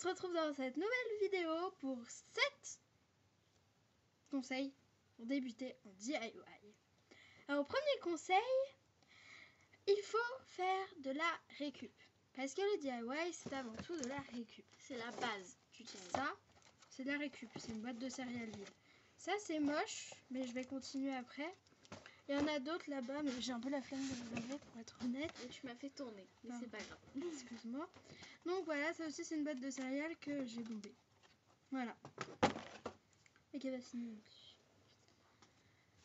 se retrouve dans cette nouvelle vidéo pour 7 conseils pour débuter en DIY. Alors, premier conseil, il faut faire de la récup. Parce que le DIY, c'est avant tout de la récup. C'est la base. Tu tiens ça, c'est de la récup. C'est une boîte de céréales vide. Ça, c'est moche, mais je vais continuer après. Il y en a d'autres là-bas, mais j'ai un peu la flemme de les laver pour être honnête. Et tu m'as fait tourner, mais c'est pas grave. Excuse-moi. Donc voilà, ça aussi c'est une boîte de céréales que j'ai bombée. Voilà. Et qu'elle va signer.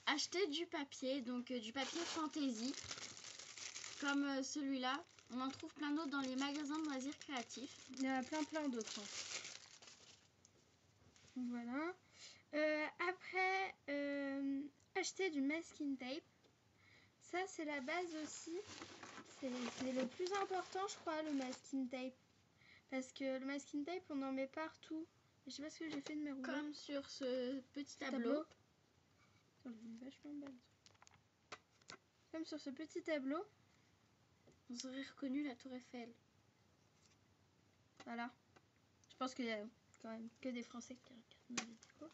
Acheter du papier, donc du papier fantaisie, comme celui-là. On en trouve plein d'autres dans les magasins de loisirs créatifs. Il y en a plein d'autres. Voilà. Après, acheter du masking tape. Ça, c'est la base aussi. C'est le plus important, je crois, le masking tape. Parce que le masking tape, on en met partout. Je sais pas ce que j'ai fait de mes rouleaux. Comme sur ce petit tableau. Comme sur ce petit tableau. Vous aurez reconnu la tour Eiffel. Voilà. Je pense qu'il y a quand même que des Français qui regardent nos vidéos.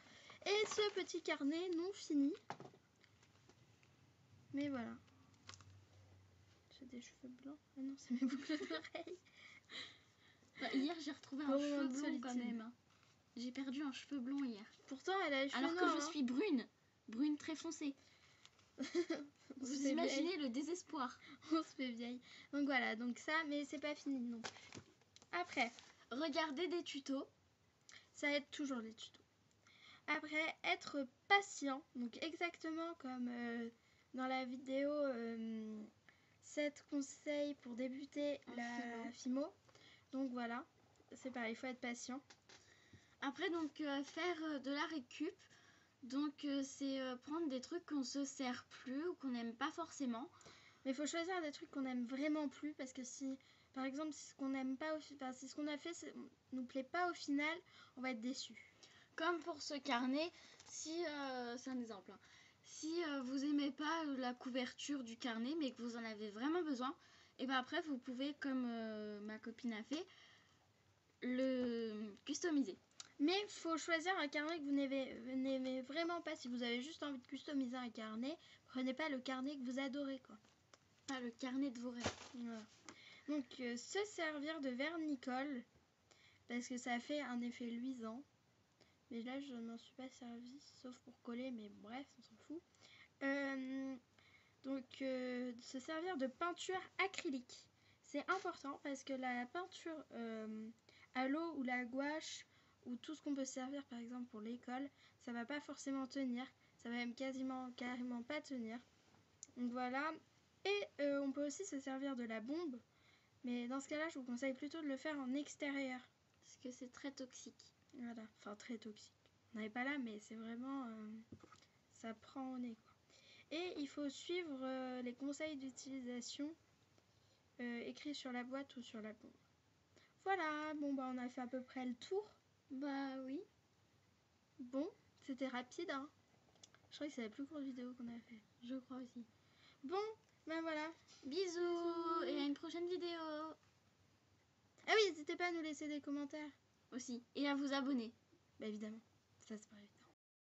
Et ce petit carnet non fini. Mais voilà. J'ai des cheveux blancs. Ah non, c'est mes boucles d'oreilles. Bah, hier, j'ai retrouvé un cheveu blond quand même. Hein. J'ai perdu un cheveu blond hier. Pourtant, elle a les cheveux alors noirs. Alors que je suis brune. Brune très foncée. Vous imaginez le désespoir. On se fait vieille. Donc voilà, donc ça, mais c'est pas fini non plus. Après, regarder des tutos. Ça aide toujours les tutos. Après, être patient. Donc exactement comme dans la vidéo 7 conseils pour débuter la FIMO. Donc voilà, c'est pareil, il faut être patient. Après, donc faire de la récup. Donc c'est prendre des trucs qu'on se sert plus ou qu'on n'aime pas forcément. Mais il faut choisir des trucs qu'on aime vraiment plus, parce que si, par exemple, si ce qu'on aime pas, si ce qu'on a fait nous plaît pas au final, on va être déçu. Comme pour ce carnet, si c'est un exemple. Hein. Si vous aimez pas la couverture du carnet, mais que vous en avez vraiment besoin, et ben après vous pouvez, comme ma copine a fait, le customiser. Mais il faut choisir un carnet que vous n'aimez vraiment pas. Si vous avez juste envie de customiser un carnet, prenez pas le carnet que vous adorez, quoi. Pas le carnet de vos rêves. Voilà. Donc, se servir de vernis-colle, parce que ça fait un effet luisant. Mais là, je n'en suis pas servi, sauf pour coller, mais bref, on s'en fout. Donc, se servir de peinture acrylique. C'est important parce que la peinture à l'eau ou la gouache, ou tout ce qu'on peut servir par exemple pour l'école, ça va pas forcément tenir, ça va même carrément pas tenir. Donc voilà, et on peut aussi se servir de la bombe, mais dans ce cas là je vous conseille plutôt de le faire en extérieur. Parce que c'est très toxique. Voilà, enfin très toxique. On n'avait pas là, mais c'est vraiment, ça prend au nez, quoi. Et il faut suivre les conseils d'utilisation écrits sur la boîte ou sur la bombe. Voilà, bon bah on a fait à peu près le tour. Bah oui. Bon, c'était rapide, hein. Je crois que c'est la plus courte vidéo qu'on a fait. Je crois aussi. Bon, ben voilà. Bisous et à une prochaine vidéo. Ah oui, n'hésitez pas à nous laisser des commentaires. Aussi. Et à vous abonner. Bah évidemment, ça c'est pareil.